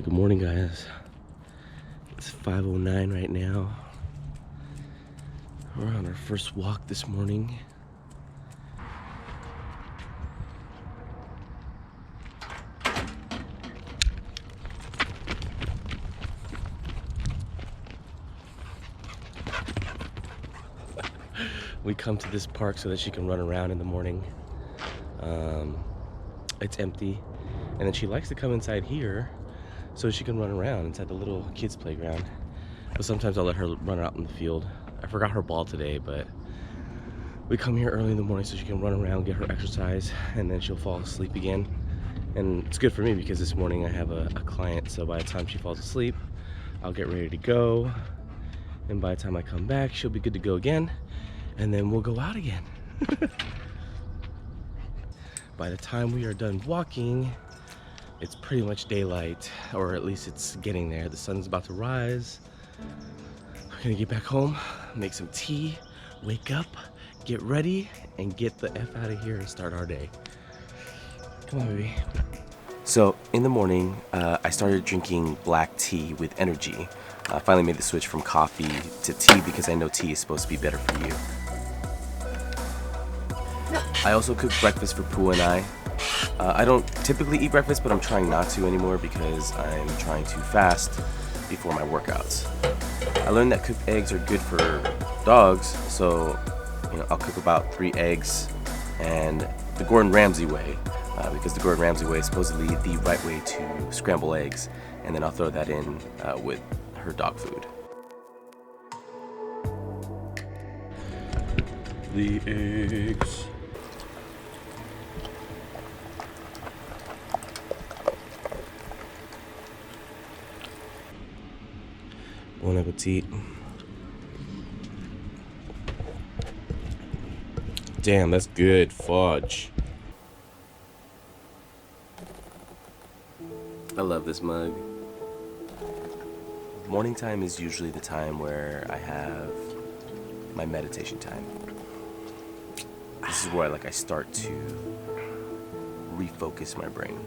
Good morning, guys. It's 5:09 right now. We're on our first walk this morning. We come to this park so that she can run around in the morning. It's empty, and then she likes to come inside here so she can run around inside the little kids playground. But sometimes I'll let her run out in the field. I forgot her ball today, but we come here early in the morning so she can run around, get her exercise, and then she'll fall asleep again. And it's good for me because this morning I have a client, so by the time she falls asleep, I'll get ready to go. And by the time I come back, she'll be good to go again, and then we'll go out again. By the time we are done walking, it's pretty much daylight, or at least it's getting there. The sun's about to rise. We're gonna get back home, make some tea, wake up, get ready, and get the F out of here and start our day. Come on, baby. So in the morning, I started drinking black tea with energy. I finally made the switch from coffee to tea because I know tea is supposed to be better for you. I also cooked breakfast for PUA and I. I don't typically eat breakfast, but I'm trying not to anymore because I'm trying to fast before my workouts. I learned that cooked eggs are good for dogs, so I'll cook about 3 eggs and the Gordon Ramsay way, because the Gordon Ramsay way is supposedly the right way to scramble eggs, and then I'll throw that in with her dog food. The eggs. Bon appetit. Damn, that's good fudge. I love this mug. Morning time is usually the time where I have my meditation time. This is where I start to refocus my brain.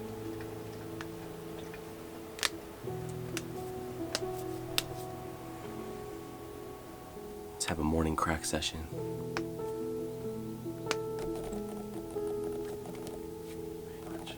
Let's have a morning crack session. Very much.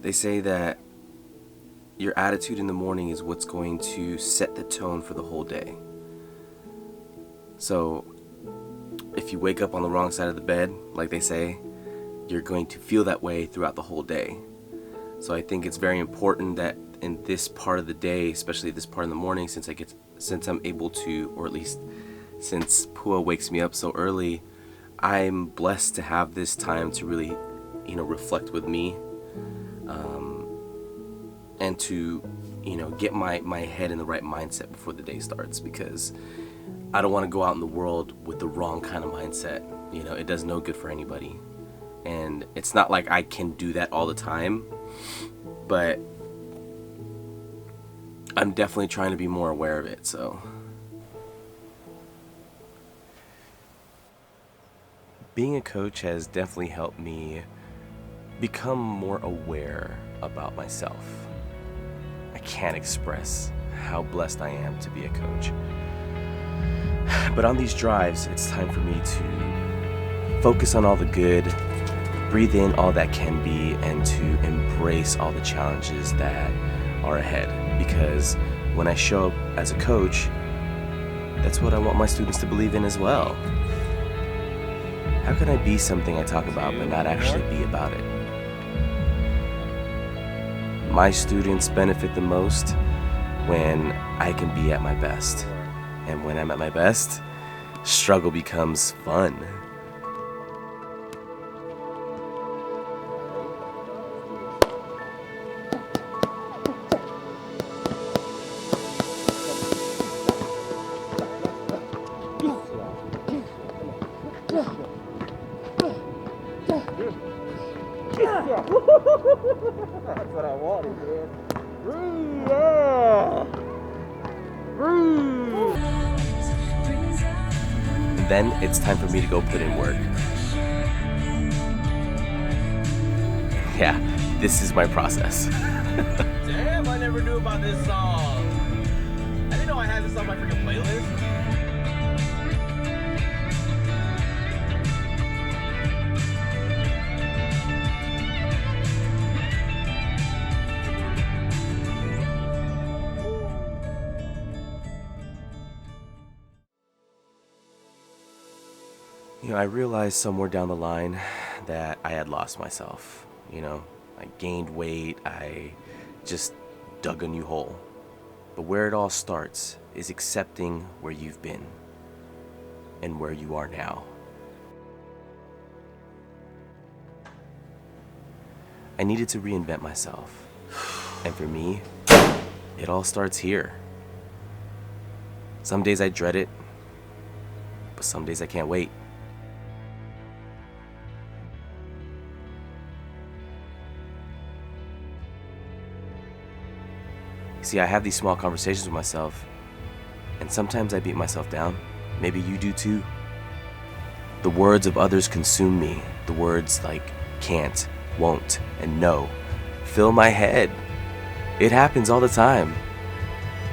They say that your attitude in the morning is what's going to set the tone for the whole day. So if you wake up on the wrong side of the bed, like they say, you're going to feel that way throughout the whole day. So I think it's very important that in this part of the day, especially this part in the morning, since I'm able to, or at least since PUA wakes me up so early, I'm blessed to have this time to really, reflect with me. And to, get my head in the right mindset before the day starts, because I don't want to go out in the world with the wrong kind of mindset. It does no good for anybody. And it's not like I can do that all the time, but I'm definitely trying to be more aware of it, so. Being a coach has definitely helped me become more aware about myself. I can't express how blessed I am to be a coach. But on these drives, it's time for me to focus on all the good, breathe in all that can be, and to embrace all the challenges that are ahead. Because when I show up as a coach, that's what I want my students to believe in as well. How can I be something I talk about but not actually be about it? My students benefit the most when I can be at my best. And when I'm at my best, struggle becomes fun. Yeah. That's what I wanted, man. Breathe, yeah. Breathe. And then it's time for me to go put in work. Yeah, this is my process. Damn, I never knew about this song. I didn't know I had this on my freaking playlist. I realized somewhere down the line that I had lost myself. I gained weight, I just dug a new hole. But where it all starts is accepting where you've been and where you are now. I needed to reinvent myself. And for me, it all starts here. Some days I dread it, but some days I can't wait. See, I have these small conversations with myself, and sometimes I beat myself down. Maybe you do too. The words of others consume me. The words like can't, won't, and no fill my head. It happens all the time.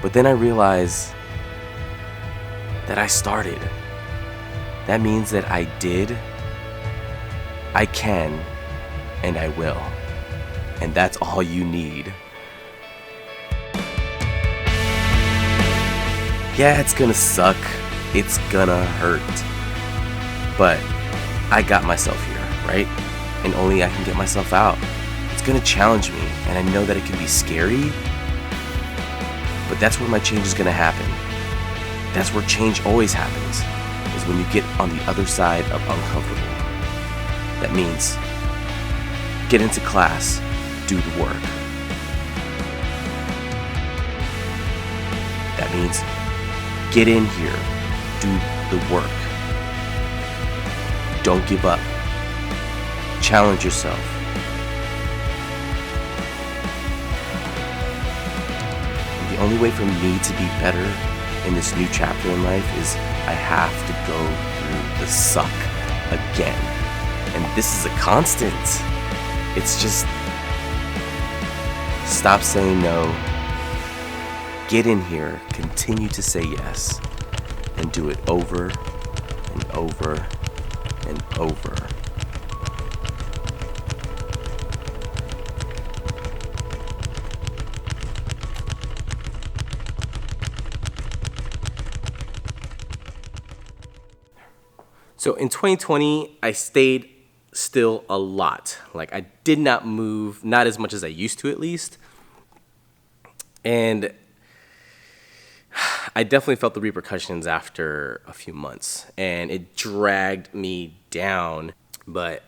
But then I realize that I started. That means that I did, I can, and I will. And that's all you need. Yeah, it's gonna suck. It's gonna hurt. But I got myself here, right? And only I can get myself out. It's gonna challenge me, and I know that it can be scary, but that's where my change is gonna happen. That's where change always happens, is when you get on the other side of uncomfortable. That means get into class, do the work. That means get in here, do the work. Don't give up. Challenge yourself. And the only way for me to be better in this new chapter in life is I have to go through the suck again. And this is a constant. It's just stop saying no. Get in here, continue to say yes, and do it over and over and over. So in 2020, I stayed still a lot. Like I did not move, not as much as I used to at least. And I definitely felt the repercussions after a few months, and it dragged me down. But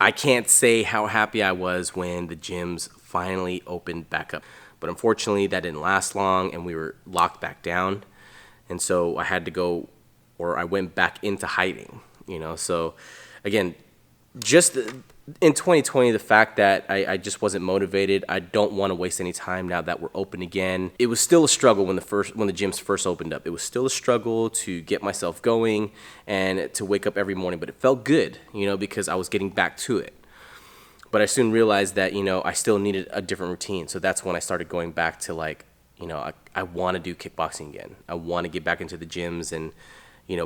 I can't say how happy I was when the gyms finally opened back up. But unfortunately, that didn't last long, and we were locked back down. And so I had to go, or I went back into hiding, So again, just in 2020, the fact that I just wasn't motivated, I don't want to waste any time now that we're open again. It was still a struggle when the gyms first opened up. It was still a struggle to get myself going and to wake up every morning, but it felt good, because I was getting back to it. But I soon realized that, I still needed a different routine. So that's when I started going back to I want to do kickboxing again. I want to get back into the gyms and,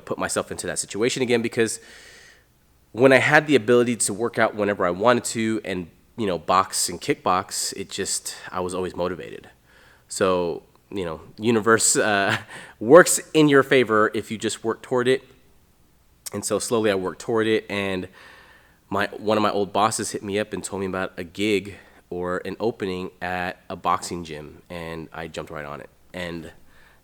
put myself into that situation again, because when I had the ability to work out whenever I wanted to and, box and kickbox, I was always motivated. So, universe works in your favor if you just work toward it. And so slowly I worked toward it, and one of my old bosses hit me up and told me about a gig or an opening at a boxing gym, and I jumped right on it. And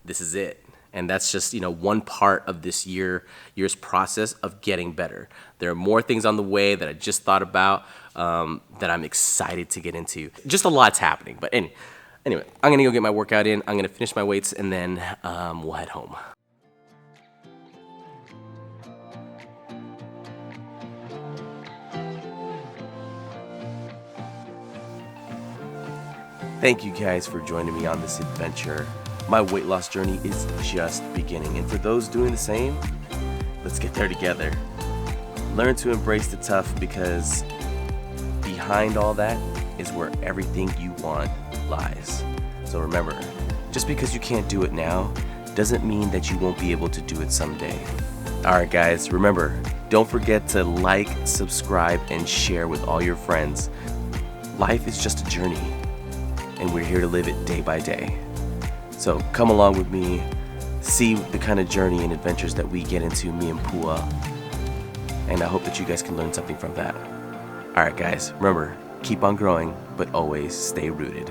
this is it. And that's just, one part of this year's process of getting better. There are more things on the way that I just thought about that I'm excited to get into. Just a lot's happening. But anyway, I'm going to go get my workout in. I'm going to finish my weights, and then we'll head home. Thank you guys for joining me on this adventure. My weight loss journey is just beginning, and for those doing the same, let's get there together. Learn to embrace the tough, because behind all that is where everything you want lies. So remember, just because you can't do it now doesn't mean that you won't be able to do it someday. Alright guys, remember, don't forget to like, subscribe, and share with all your friends. Life is just a journey, and we're here to live it day by day. So come along with me, see the kind of journey and adventures that we get into, me and PUA, and I hope that you guys can learn something from that. Alright guys, remember, keep on growing, but always stay rooted.